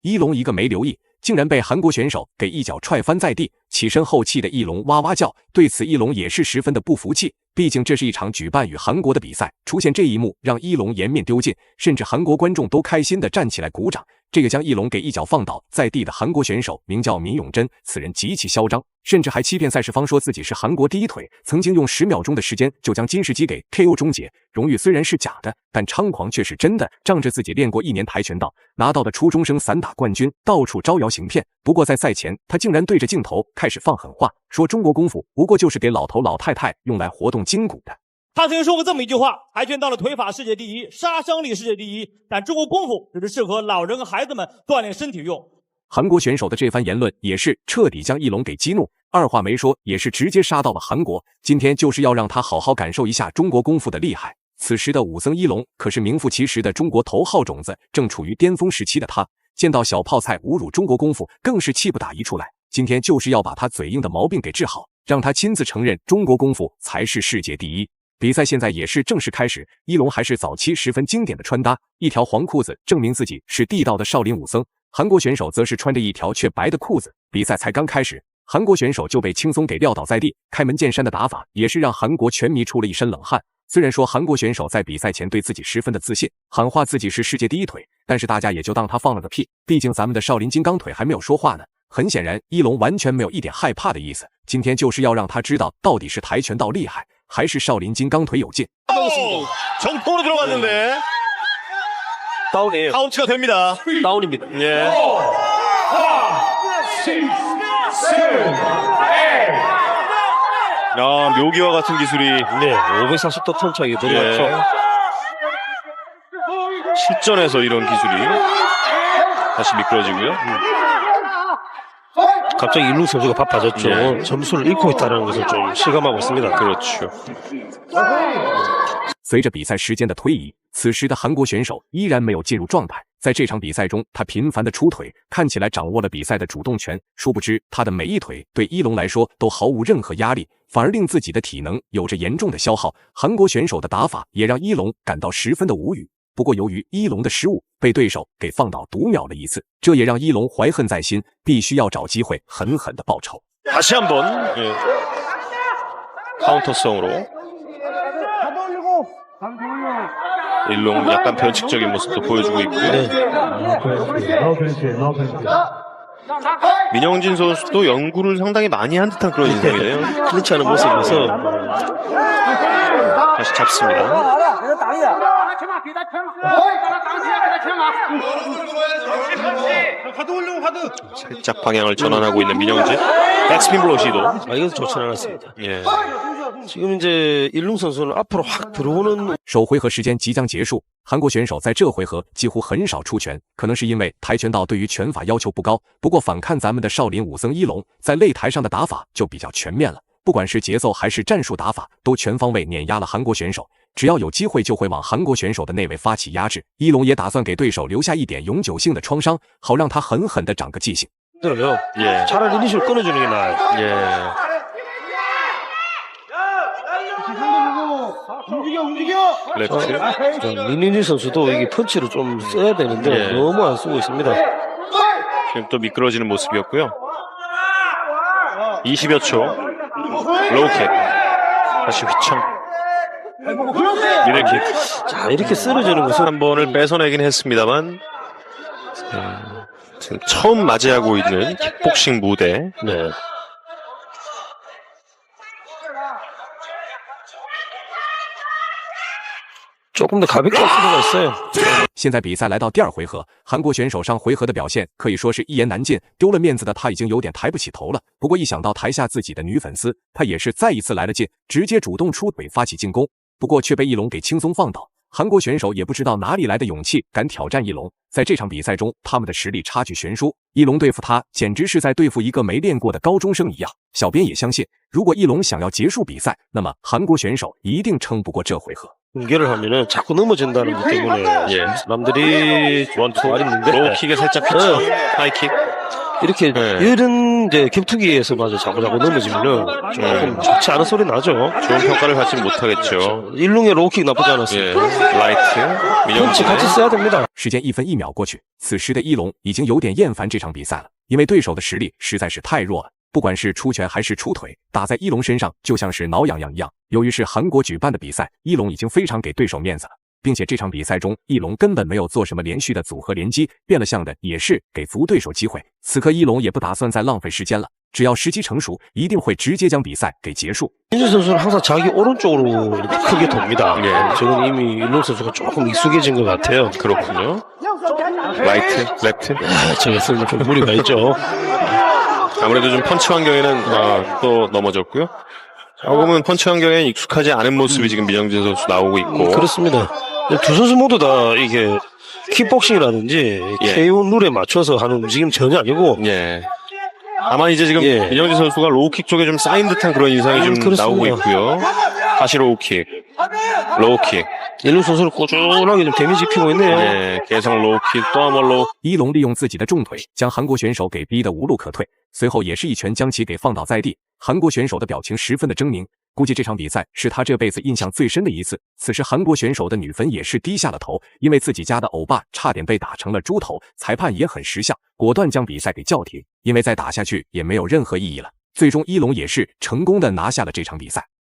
一龙一个没留意，竟然被韩国选手给一脚踹翻在地，起身后气的一龙哇哇叫。对此，一龙也是十分的不服气，毕竟这是一场举办与韩国的比赛，出现这一幕让一龙颜面丢尽，甚至韩国观众都开心的站起来鼓掌。这个将一龙给一脚放倒在地的韩国选手名叫闵永珍，此人极其嚣张，甚至还欺骗赛事方说自己是韩国第一腿，曾经用10秒钟的时间就将金世基给 KO 终结。荣誉虽然是假的，但猖狂却是真的，仗着自己练过1年跆拳道，拿到的初中生散打冠军，到处招摇行骗。不过在赛前，他竟然对着镜头开始放狠话，说中国功夫不过就是给老头老太太用来活动筋骨的。他曾经说过这么一句话：跆拳道的腿法世界第一，杀伤力世界第一，但中国功夫只是适合老人和孩子们锻炼身体用。韩国选手的这番言论也是彻底将一龙给激怒，二话没说，也是直接杀到了韩国。今天就是要让他好好感受一下中国功夫的厉害。此时的武僧一龙可是名副其实的中国头号种子，正处于巅峰时期的他，见到小泡菜侮辱中国功夫，更是气不打一处来。今天就是要把他嘴硬的毛病给治好，让他亲自承认中国功夫才是世界第一。比赛现在也是正式开始，一龙还是早期十分经典的穿搭，一条黄裤子证明自己是地道的少林武僧。韩国选手则是穿着一条却白的裤子。比赛才刚开始，韩国选手就被轻松给撂倒在地，开门见山的打法也是让韩国拳迷出了一身冷汗。虽然说韩国选手在比赛前对自己十分的自信，喊话自己是世界第一腿，但是大家也就当他放了个屁，毕竟咱们的少林金刚腿还没有说话呢。很显然，一龙完全没有一点害怕的意思，今天就是要让他知道到底是跆拳道厉害，还是少林金刚腿有劲。정통으로 들어갔는데 다운이에요. 카운트가 됩니다. 다운입니다. 예. 야, 묘기와 같은 기술이 네, 540도 톤 차이 너무 많죠. 실전에서 이런 기술이 다시 미끄러지고요. 갑자기 일루 선수가 바빠졌죠. 네. 점수를 잃고 있다는 것을 좀 실감하고 있습니다. 그렇죠. 随着比赛时间的推移，此时的韩国选手依然没有进入状态。在这场比赛中，他频繁的出腿，看起来掌握了比赛的主动权。殊不知，他的每一腿对一龙来说都毫无任何压力，反而令自己的体能有着严重的消耗。韩国选手的打法也让一龙感到十分的无语。不过，由于一龙的失误，被对手给放倒读秒了一次，这也让一龙怀恨在心，必须要找机会狠狠的报仇。 다시 한번 예. 카운터성으로 일롱 약간 변칙적인 모습도 보여주고 있고요. 민영진 선수도 연구를 상당히 많이 한 듯한 그런 인상이네요. 클린치 하는 모습에서 다시 잡습니다. 살짝 방향을 전환하고 있는 민영진. 백스핀 블로 시도. 이것도 좋지는 않았습니다. 예. 지금 이제 일룽 선수는 앞으로 확 들어오는 首回合时间即将结束，韩国选手在这回合几乎很少出拳，可能是因为跆拳道对于拳法要求不高。不过反看咱们的少林武僧一龙，在擂台上的打法就比较全面了，不管是节奏还是战术打法，都全方位碾压了韩国选手。只要有机会就会往韩国选手的内围发起压制。一龙也打算给对手留下一点永久性的创伤，好让他狠狠地长个记性。 예. 차라리 이니시를 끊어주는 게 나아요. 예. 레프트. 민윤지 선수도 이게 펀치를 좀 써야 되는데 예. 너무 안 쓰고 있습니다. 지금 또 미끄러지는 모습이었고요. 20여 초. 로우킥. 다시 휘청. 미들킥. 자, 이렇게 쓰러지는 것은 한 번을 뺏어내긴 했습니다만 지금 처음 맞이하고 있는 킥복싱 무대. 네. 조금 더 가볍게 할 필요가 있어요. 现在比赛来到第二回合，韩国选手上回合的表现可以说是一言难尽，丢了面子的他已经有点抬不起头了。不过一想到台下自己的女粉丝，他也是再一次来了劲，直接主动出腿发起进攻，不过却被一龙给轻松放倒。韩国选手也不知道哪里来的勇气，敢挑战一龙。在这场比赛中，他们的实力差距悬殊，一龙对付他简直是在对付一个没练过的高中生一样。小编也相信，如果一龙想要结束比赛，那么韩国选手一定撑不过这回合。 공개를 하면은 자꾸 넘어진다는 것 때문에 예. 사람들이 원투 많이 있는데 로우킥에 살짝 휘청 하이킥 이렇게 네. 이런 이제 격투기에서 맞아 자꾸 넘어지면은 조금 좋지 않은 소리 나죠. 좋은 평가를 받지 못하겠죠. 일롱의 로우킥 나쁘지 않았어요. 예, 라이트, 펀치 민영진. 같이 써야 됩니다.时间1分1秒过去，此时的一龙已经有点厌烦这场比赛了，因为对手的实力实在是太弱了，不管是出拳还是出腿，打在一龙身上就像是挠痒痒一样。由于是韩国举办的比赛，一龙已经非常给对手面子了，并且这场比赛中一龙根本没有做什么连续的组合连击，变了相的也是给足对手机会。此刻一龙也不打算再浪费时间了，只要时机成熟，一定会直接将比赛给结束。 민준 선수는 항상 자기 오른쪽으로 이렇게 크게 돕니다. 예. 저건 이미 일롱 선수가 조금 익숙해진 것 같아요. 그렇군요. 라이트, 랩트. 저것은 좀 무리가 있죠. 아무래도 좀 펀치 환경에는 또 넘어졌고요. 조금은 펀치 환경에 익숙하지 않은 모습이 지금 민영진 선수 나오고 있고. 그렇습니다. 두 선수 모두 다 이게 킥복싱이라든지 예. KO 룰에 맞춰서 하는 움직임 전혀 아니고 예. 다만 이제 지금 예. 민영진 선수가 로우킥 쪽에 좀 쌓인 듯한 그런 인상이 좀 그렇습니다. 나오고 있고요. 다시 로우킥, 로우킥. 일롱 선수를 꾸준하게 좀 데미지 입히고 있네요. 예, 계속 로우킥 또 한 번 로우. 一龙利用自己的重腿将韩国选手给逼得无路可退，随后也是一拳将其给放倒在地。韩国选手的表情十分的狰狞，估计这场比赛是他这辈子印象最深的一次。此时韩国选手的女粉也是低下了头，因为自己家的欧巴差点被打成了猪头，裁判也很识相，果断将比赛给叫停，因为再打下去也没有任何意义了。最终一龙也是成功的拿下了这场比赛。